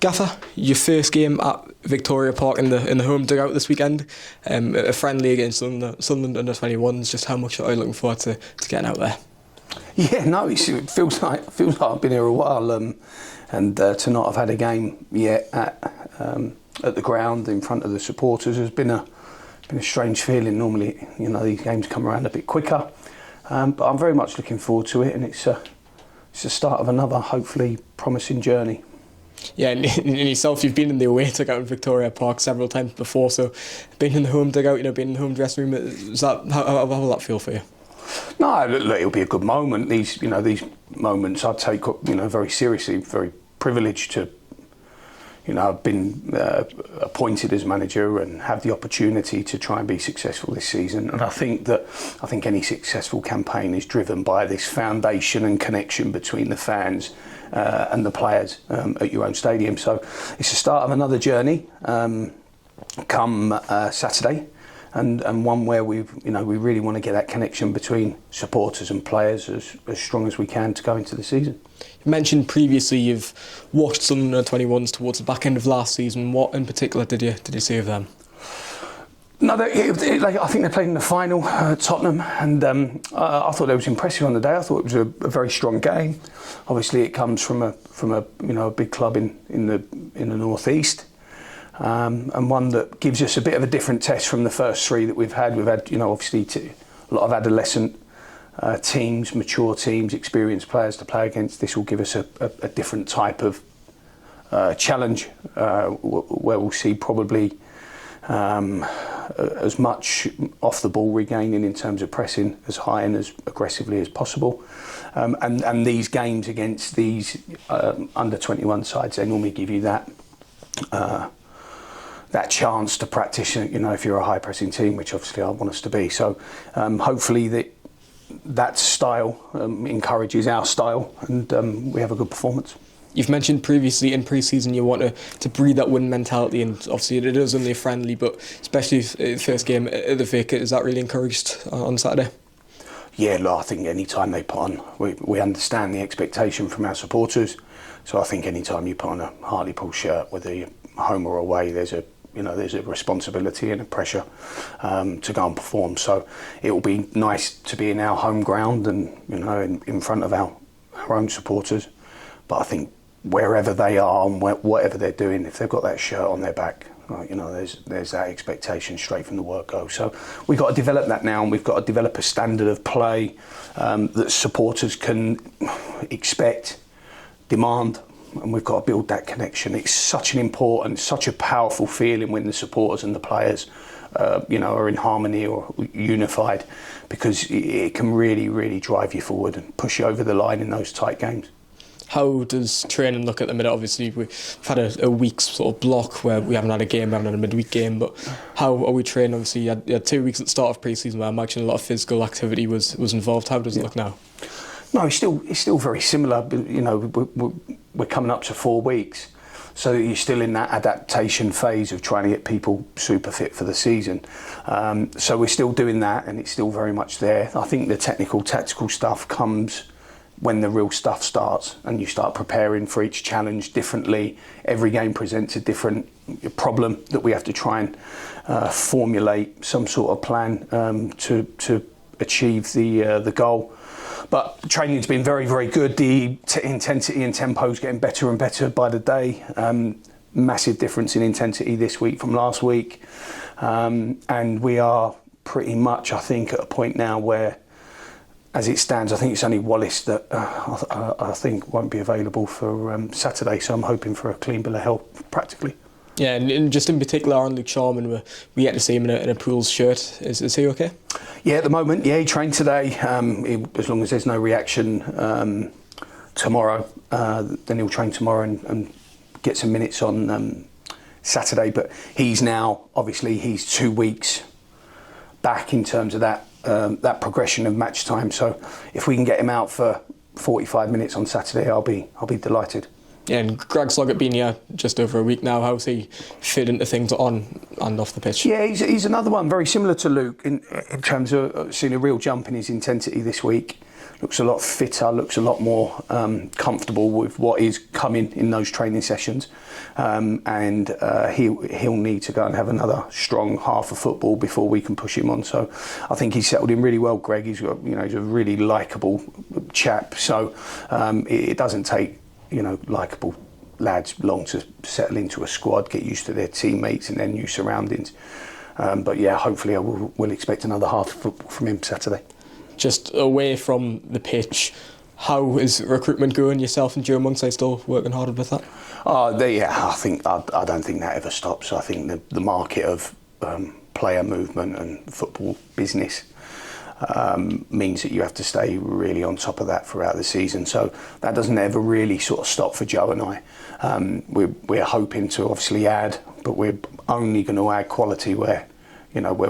Gaffer, your first game at Victoria Park in the home dugout this weekend, a friendly against Sunderland U21s. Just how much are you looking forward to getting out there? Yeah, no, it feels like I've been here a while, and to not have had a game yet at the ground in front of the supporters has been a strange feeling. Normally, these games come around a bit quicker, but I'm very much looking forward to it, and it's the start of another hopefully promising journey. Yeah, and yourself, you've been in the away dugout in Victoria Park several times before, so being in the home dugout, being in the home dressing room, how will that feel for you? No, look, it'll be a good moment. These moments I take very seriously. Very privileged to, I've been appointed as manager and have the opportunity to try and be successful this season. And I think any successful campaign is driven by this foundation and connection between the fans and the players at your own stadium. So it's the start of another journey come Saturday. And one where we really want to get that connection between supporters and players as strong as we can to go into the season. You mentioned previously you've watched Sunderland U21s towards the back end of last season. What in particular did you see of them? No, I think they played in the final, Tottenham, and I thought they was impressive on the day. I thought it was a very strong game. Obviously, it comes from a big club in the northeast. And one that gives us a bit of a different test from the first three that we've had. We've had, obviously a lot of adolescent teams, mature teams, experienced players to play against. This will give us a different type of challenge where we'll see probably as much off the ball regaining in terms of pressing as high and as aggressively as possible. And these games against these under-21 sides, they normally give you that chance to practice, if you're a high pressing team, which obviously I want us to be. So hopefully that style encourages our style, and we have a good performance. You've mentioned previously in pre-season you want to breed that win mentality, and obviously it is only a friendly, but especially the first game at the Vic, is that really encouraged on Saturday? Yeah, look, I think any time they put on, we understand the expectation from our supporters. So I think any time you put on a Hartlepool shirt, whether you're home or away, there's a responsibility and a pressure to go and perform. So it will be nice to be in our home ground and in front of our own supporters. But I think wherever they are and whatever they're doing, if they've got that shirt on their back, there's that expectation straight from the word go. So we've got to develop that now, and we've got to develop a standard of play that supporters can expect, demand. And we've got to build that connection. It's such a powerful feeling when the supporters and the players, are in harmony or unified, because it can really, really drive you forward and push you over the line in those tight games. How does training look at the minute? Obviously, we've had a week's sort of block where we haven't had a game, we haven't had a midweek game, but how are we training? Obviously, you had 2 weeks at the start of pre-season where I imagine a lot of physical activity was involved. How does it look now? No, it's still very similar. But, we're coming up to 4 weeks, so you're still in that adaptation phase of trying to get people super fit for the season. So we're still doing that, and it's still very much there. I think the technical, tactical stuff comes when the real stuff starts, and you start preparing for each challenge differently. Every game presents a different problem that we have to try and formulate some sort of plan to achieve the goal. But training's been very, very good. The intensity and tempo is getting better and better by the day. Massive difference in intensity this week from last week. And we are pretty much, I think, at a point now where, as it stands, I think it's only Wallace that I think won't be available for Saturday. So I'm hoping for a clean bill of health, practically. Yeah, and just in particular on Luke Sharman, we get to see him in a Pools shirt. Is he okay? Yeah, at the moment, he trained today. As long as there's no reaction tomorrow, then he'll train tomorrow and get some minutes on Saturday. But he's 2 weeks back in terms of that progression of match time. So if we can get him out for 45 minutes on Saturday, I'll be delighted. Yeah, and Greg Sloggett been here just over a week now. How's he fit into things on and off the pitch? Yeah, he's another one very similar to Luke in terms of seeing a real jump in his intensity this week. Looks a lot fitter, looks a lot more comfortable with what is coming in those training sessions, and he'll need to go and have another strong half of football before we can push him on. So I think he's settled in really well. Greg, he's a really likeable chap. So it doesn't take likeable lads long to settle into a squad, get used to their teammates and their new surroundings. But yeah, hopefully we'll expect another half of football from him Saturday. Just away from the pitch, how is recruitment going? Yourself and Joe Monks, are still working hard with that? I don't think that ever stops. I think the market of player movement and football business means that you have to stay really on top of that throughout the season. So that doesn't ever really sort of stop for Joe and I. We're hoping to obviously add, but we're only going to add quality where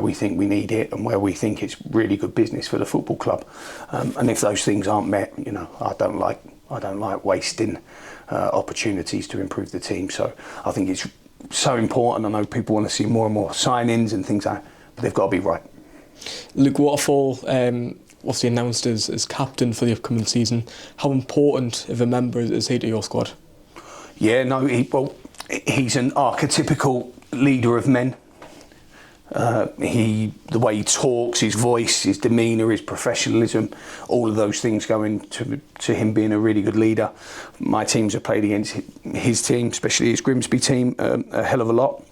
we think we need it and where we think it's really good business for the football club. And if those things aren't met, I don't like wasting opportunities to improve the team. So I think it's so important. I know people want to see more and more signings and things like that, but they've got to be right. Luke Waterfall, obviously announced as captain for the upcoming season. How important of a member is he to your squad? Yeah, no, he's an archetypical leader of men. The way he talks, his voice, his demeanour, his professionalism, all of those things go into him being a really good leader. My teams have played against his team, especially his Grimsby team, a hell of a lot.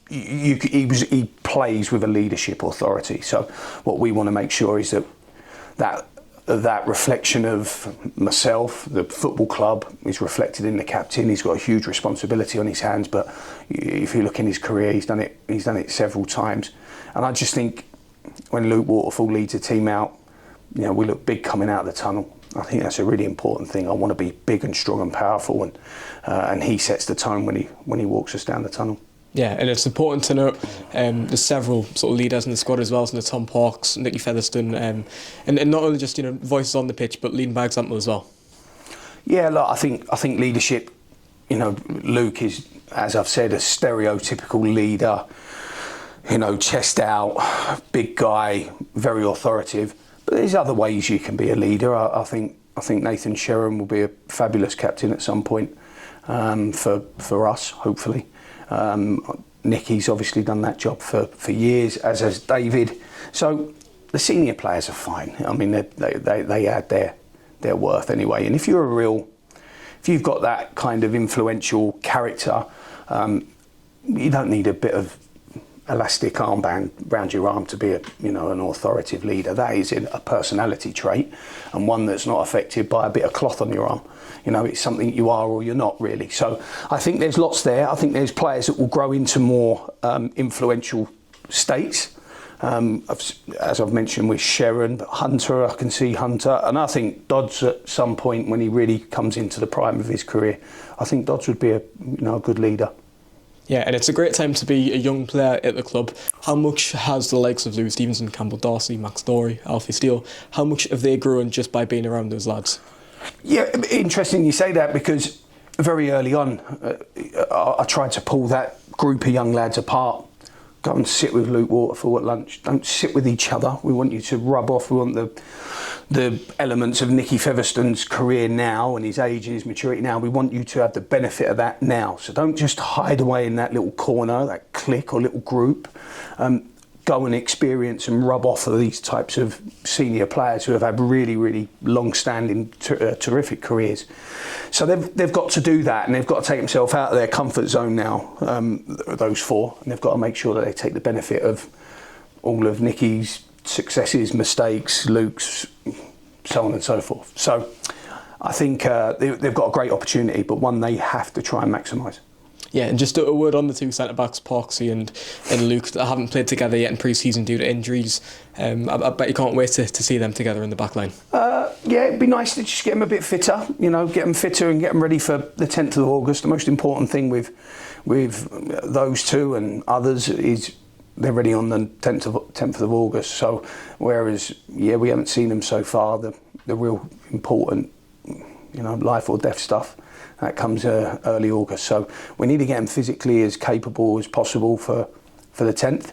He plays with a leadership authority. So what we want to make sure is that reflection of myself, the football club, is reflected in the captain. He's got a huge responsibility on his hands, but if you look in his career, he's done it several times. And I just think when Luke Waterfall leads a team out, we look big coming out of the tunnel. I think that's a really important thing. I want to be big and strong and powerful, and he sets the tone when he walks us down the tunnel. Yeah, and it's important to note there's several sort of leaders in the squad as well, so Tom Parks, Nicky Featherstone, and not only just voices on the pitch, but leading by example as well. Yeah, look, I think leadership. Luke is, as I've said, a stereotypical leader. Chest out, big guy, very authoritative. But there's other ways you can be a leader. I think Nathan Sherran will be a fabulous captain at some point for us, hopefully. Nicky's obviously done that job for years, as has David. So the senior players are fine. I mean, they add their worth anyway. And if you've got that kind of influential character, you don't need a bit of elastic armband round your arm to be an authoritative leader. That is a personality trait, and one that's not affected by a bit of cloth on your arm. It's something you are or you're not, really. So I think there's lots there. I think there's players that will grow into more influential states. As I've mentioned with Sherran, but Hunter, I can see Hunter. And I think Dodds at some point, when he really comes into the prime of his career, I think Dodds would be a good leader. Yeah, and it's a great time to be a young player at the club. How much has the likes of Louis Stevenson, Campbell Darcy, Max Dory, Alfie Steele, how much have they grown just by being around those lads? Yeah, interesting you say that, because very early on I tried to pull that group of young lads apart. Go and sit with Luke Waterfall at lunch. Don't sit with each other. We want you to rub off. We want the elements of Nicky Featherstone's career now and his age and his maturity now. We want you to have the benefit of that now. So don't just hide away in that little corner, that clique or little group. Go and experience and rub off of these types of senior players who have had really, really long-standing, terrific careers. So they've got to do that, and they've got to take themselves out of their comfort zone now, those four, and they've got to make sure that they take the benefit of all of Nicky's successes, mistakes, Luke's, so on and so forth. So I think they've got a great opportunity, but one they have to try and maximise. Yeah, and just a word on the two centre-backs, Parksy and Luke, that haven't played together yet in pre-season due to injuries. I bet you can't wait to see them together in the back line. Yeah, it'd be nice to just get them a bit fitter, get them fitter and get them ready for the 10th of August. The most important thing with those two and others is they're ready on the 10th of August. So whereas, we haven't seen them so far, the real important life or death stuff. That comes early August. So we need to get them physically as capable as possible for the 10th.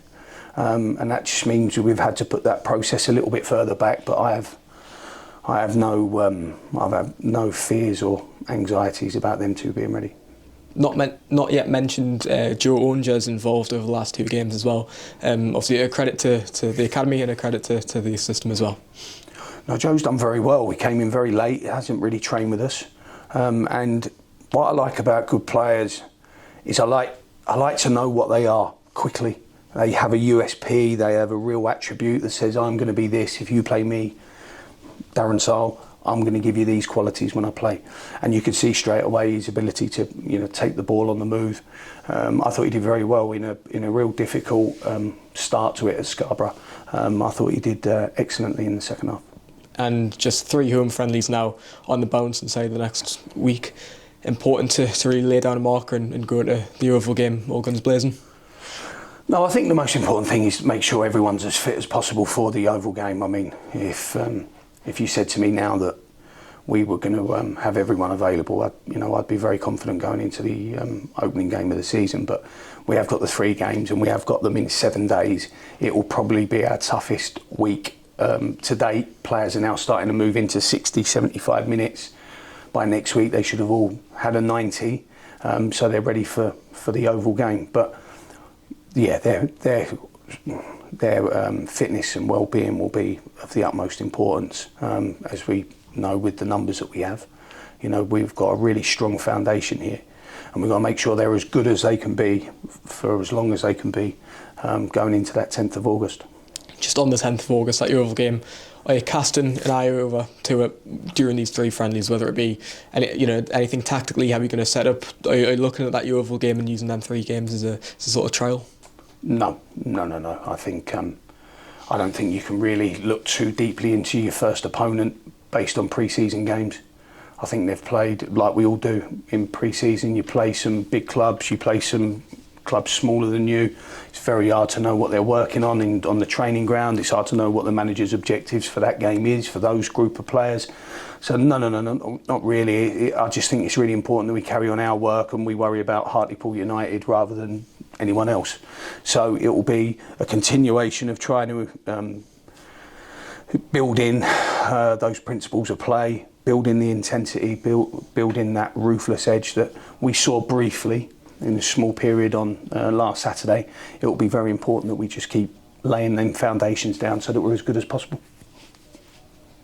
And that just means we've had to put that process a little bit further back. But I have no fears or anxieties about them two being ready. Not yet mentioned, Joe Onger's involved over the last 2 games as well. Obviously a credit to the academy and a credit to the system as well. No, Joe's done very well. He came in very late. He hasn't really trained with us. And what I like about good players is I like to know what they are quickly. They have a USP, they have a real attribute that says, I'm going to be this. If you play me, Darren Sarll, I'm going to give you these qualities when I play. And you could see straight away his ability to take the ball on the move. I thought he did very well in a real difficult start to it at Scarborough. I thought he did excellently in the second half. And just 3 home friendlies now on the bounce inside the next week. Important to really lay down a marker and go into the Oval game all guns blazing? No, I think the most important thing is to make sure everyone's as fit as possible for the Oval game. I mean, if you said to me now that we were going to have everyone available, I'd be very confident going into the opening game of the season. But we have got the 3 games and we have got them in 7 days. It will probably be our toughest week to date. Players are now starting to move into 60, 75 minutes. By next week, they should have all had a 90, so they're ready for the Oval game. But yeah, their fitness and well-being will be of the utmost importance, as we know with the numbers that we have. We've got a really strong foundation here, and we've got to make sure they're as good as they can be for as long as they can be going into that 10th of August. Just on the 10th of August, that Oval game, are you casting an eye over to it during these 3 friendlies, whether it be anything tactically? How are you going to set up? Are you looking at that Oval game and using them 3 games as a sort of trial? No. I think I don't think you can really look too deeply into your first opponent based on pre-season games. I think they've played like we all do in pre-season. You play some big clubs, you play some clubs smaller than you. It's very hard to know what they're working on on the training ground. It's hard to know what the manager's objectives for that game is for those group of players. So no, not really. I just think it's really important that we carry on our work and we worry about Hartlepool United rather than anyone else. So it will be a continuation of trying to build in those principles of play, build in the intensity, build in that ruthless edge that we saw briefly in a small period on last Saturday. It will be very important that we just keep laying them foundations down so that we're as good as possible.